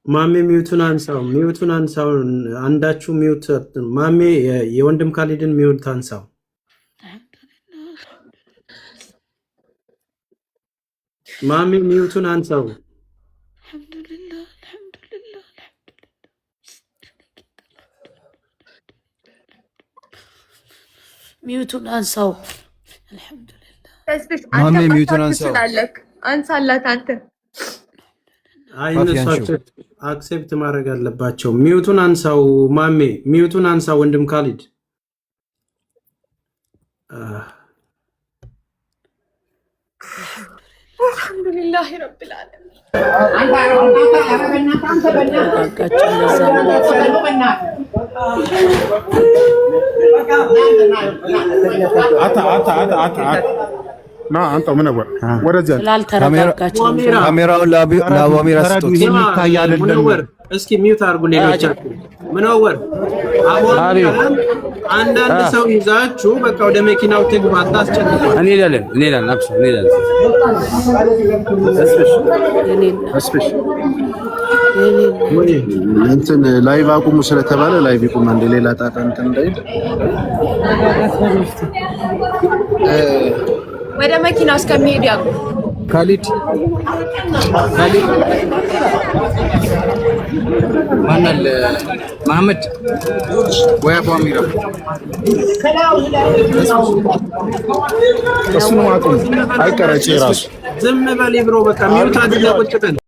ማሜ ሚውቱን አንሳው አንዳችሁ ሚውት ማሜ የወንድም ካሊድን ሚውት አንሳው ማሜ ሚውቱን አንሳው ሚውቱን አንሳው ማሜ ሚውቱን አንሳው አንሳላት አንተ አይነሳችሁ አክሴፕት ማድረግ አለባቸው ሚውቱን አንሳው ማሜ ሚውቱን አንሳው ወንድም ካሊድ አልሐምዱሊላህ ረብል ዓለሚን ና አንተ ምን ነው ወደዚያ ካሜራውን ለአባሚራ ስጡት የሚታይ አይደለም እስኪ ሚውት አድርጉ ሌሎቻችሁ ምን ወር አንዳንድ ሰው ይዛችሁ በቃ ወደ መኪናው ትግባ አታስጨንቁ እንሄዳለን አብሽር እንሄዳለን እስፍሽ እንትን ላይቭ አቁሙ ስለተባለ ላይቭ ይቁም እንደ ሌላ ጣጣ እንትን እንዳይል ወደ መኪናው እስከሚሄድ ያቁ ካሊድ ማናል መሐመድ ወይ አባሚራ እሱ ነው አቁም አይቀረጭ ራሱ ዝም በል ብሮ በቃ ሚውት አድርገው ቁጭ በል